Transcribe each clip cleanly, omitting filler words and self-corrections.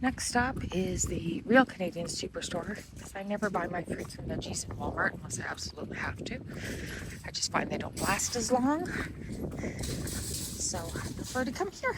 Next stop is the Real Canadian Superstore, because I never buy my fruits and veggies in Walmart unless I absolutely have to. I just find they don't last as long, so I prefer to come here.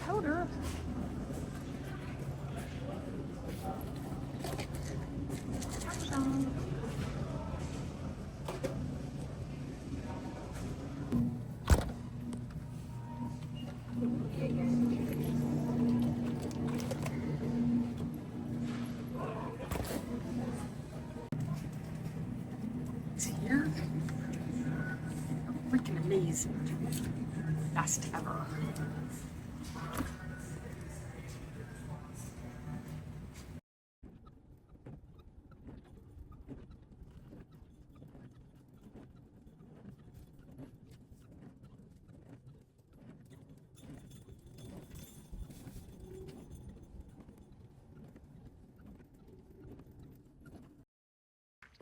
Powder. It's here. Freaking amazing. Best ever.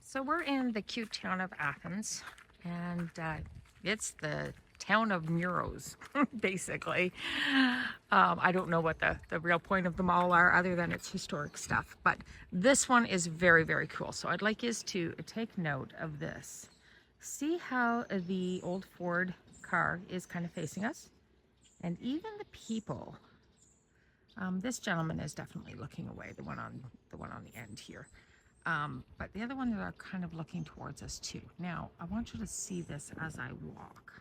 So we're in the cute town of Athens, and it's the town of murals, basically. I don't know what the real point of them all are other than it's historic stuff, but this one is very, very cool. So I'd like you to take note of this. See how the old Ford car is kind of facing us? And even the people, this gentleman is definitely looking away, the one on the end here. But the other ones are kind of looking towards us too. Now, I want you to see this as I walk.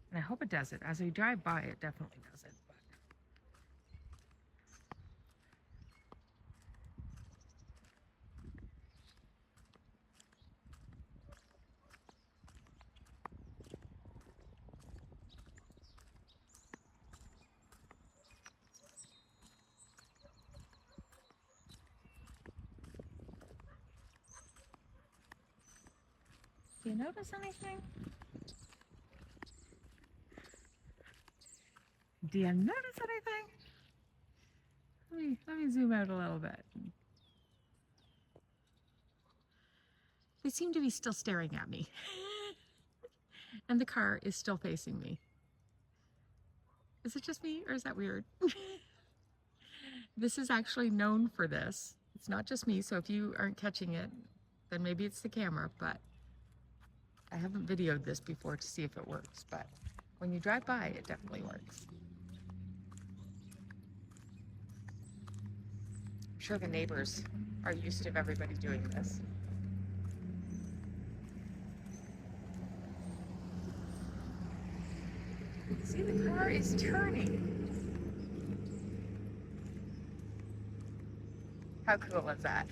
And I hope it does it. As we drive by, it definitely does it. But do you notice anything? Do you notice anything? Let me zoom out a little bit. They seem to be still staring at me. And the car is still facing me. Is it just me or is that weird? This is actually known for this. It's not just me, so if you aren't catching it, then maybe it's the camera, but I haven't videoed this before to see if it works, but when you drive by, it definitely works. I'm sure the neighbors are used to everybody doing this. See, the car is turning. How cool is that?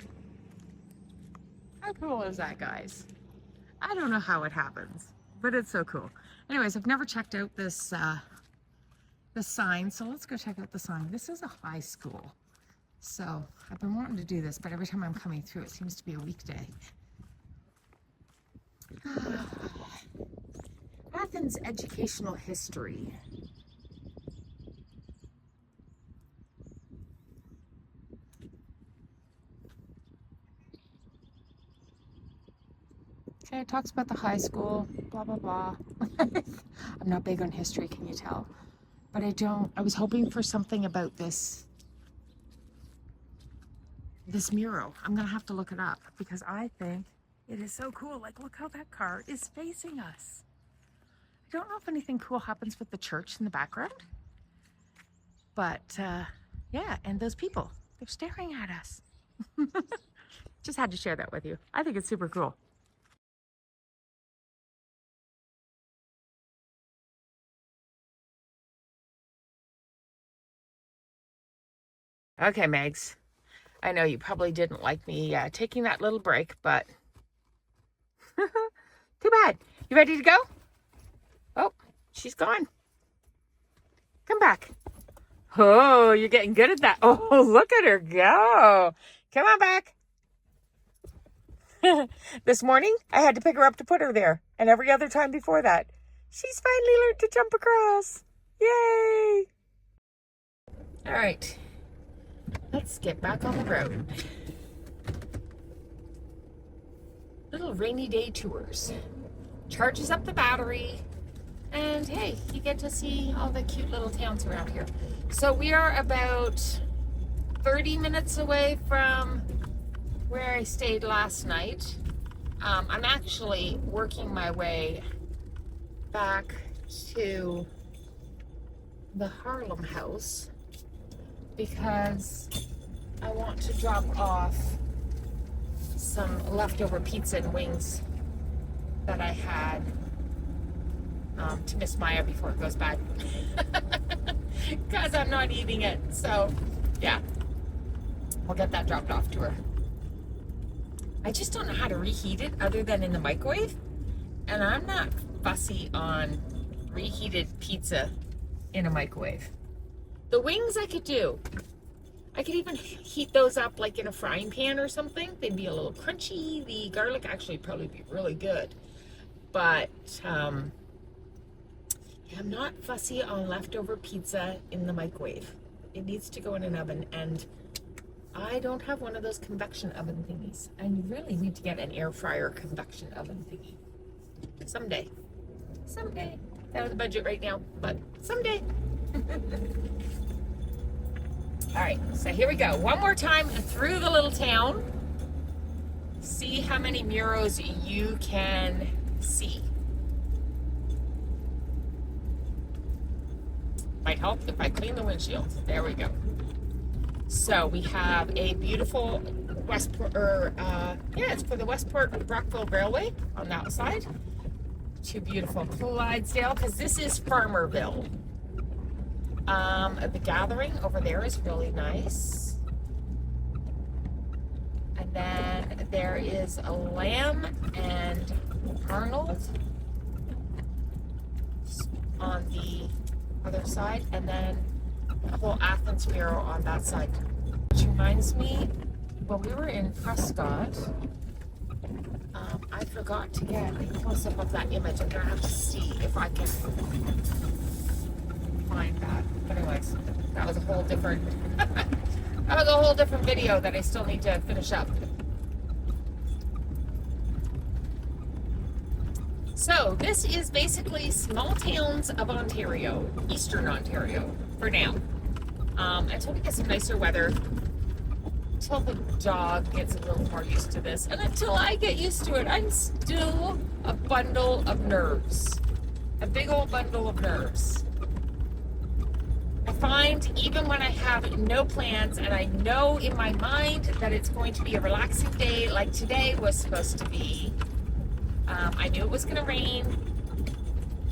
How cool is that, guys? I don't know how it happens, but it's so cool. Anyways, I've never checked out this sign, so let's go check out the sign. This is a high school, so I've been wanting to do this, but every time I'm coming through, it seems to be a weekday. Athens educational history. Okay, it talks about the high school, blah, blah, blah. I'm not big on history, can you tell? But I was hoping for something about this mural. I'm gonna have to look it up because I think it is so cool. Like, look how that car is facing us. I don't know if anything cool happens with the church in the background, but yeah, and those people, they're staring at us. Just had to share that with you. I think it's super cool. Okay, Megs. I know you probably didn't like me taking that little break, but too bad. You ready to go? Oh, she's gone. Come back. Oh, you're getting good at that. Oh, look at her go. Come on back. This morning, I had to pick her up to put her there. And every other time before that, she's finally learned to jump across. Yay! All right, let's get back on the road. Little rainy day tours. Charges up the battery. And hey, you get to see all the cute little towns around here. So we are about 30 minutes away from where I stayed last night. I'm actually working my way back to the Harlem house because I want to drop off some leftover pizza and wings that I had to Miss Maya before it goes bad. Because I'm not eating it. So, yeah. We'll get that dropped off to her. I just don't know how to reheat it other than in the microwave. And I'm not fussy on reheated pizza in a microwave. The wings I could do. I could even heat those up like in a frying pan or something. They'd be a little crunchy. The garlic actually probably be really good. But I'm not fussy on leftover pizza in the microwave. It needs to go in an oven, and I don't have one of those convection oven thingies. I really need to get an air fryer convection oven thingy. Someday. Someday. Out of the budget right now, but someday. All right, so here we go. One more time through the little town. See how many murals you can see. Might help if I clean the windshield. There we go. So we have a beautiful Westport, it's for the Westport Brockville Railway on that side. Two beautiful Clydesdale, because this is Farmerville. The gathering over there is really nice. And then there is a Lamb and Arnold on the other side, and then a whole Athens mural on that side. Which reminds me, when we were in Prescott, I forgot to get a close-up of that image. I'm gonna have to see if I can find that. But anyways, that was a whole different video that I still need to finish up. So this is basically small towns of Ontario, Eastern Ontario, for now. Until we get some nicer weather, until the dog gets a little more used to this, and until I get used to it, I'm still a bundle of nerves. A big old bundle of nerves. I find even when I have no plans and I know in my mind that it's going to be a relaxing day like today was supposed to be, I knew it was going to rain.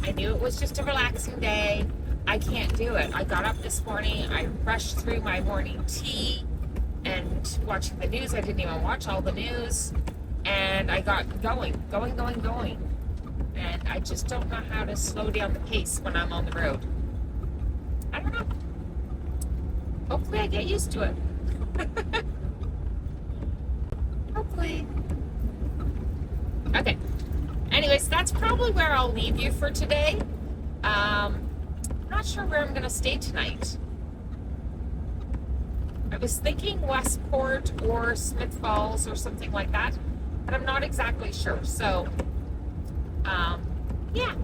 I knew it was just a relaxing day. I can't do it. I got up this morning. I rushed through my morning tea and watching the news. I didn't even watch all the news. And I got going. And I just don't know how to slow down the pace when I'm on the road. I don't know. Hopefully I get used to it. Hopefully. Okay. Anyways, that's probably where I'll leave you for today. I'm not sure where I'm going to stay tonight. I was thinking Westport or Smith Falls or something like that, but I'm not exactly sure. So, yeah.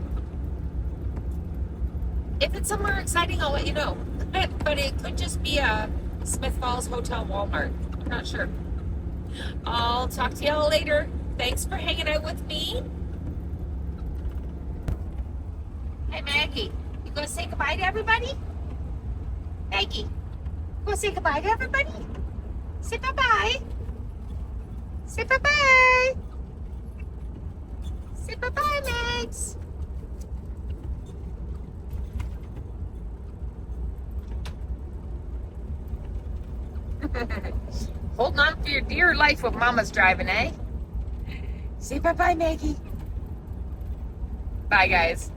If it's somewhere exciting, I'll let you know. But it could just be a Smith Falls Hotel Walmart. I'm not sure. I'll talk to y'all later. Thanks for hanging out with me. Hey, Maggie, you gonna say goodbye to everybody? Maggie, you gonna say goodbye to everybody? Say bye-bye. Say bye-bye. Say bye-bye, Mags. Holding on for your dear life with Mama's driving, eh? Say bye-bye, Maggie. Bye, guys.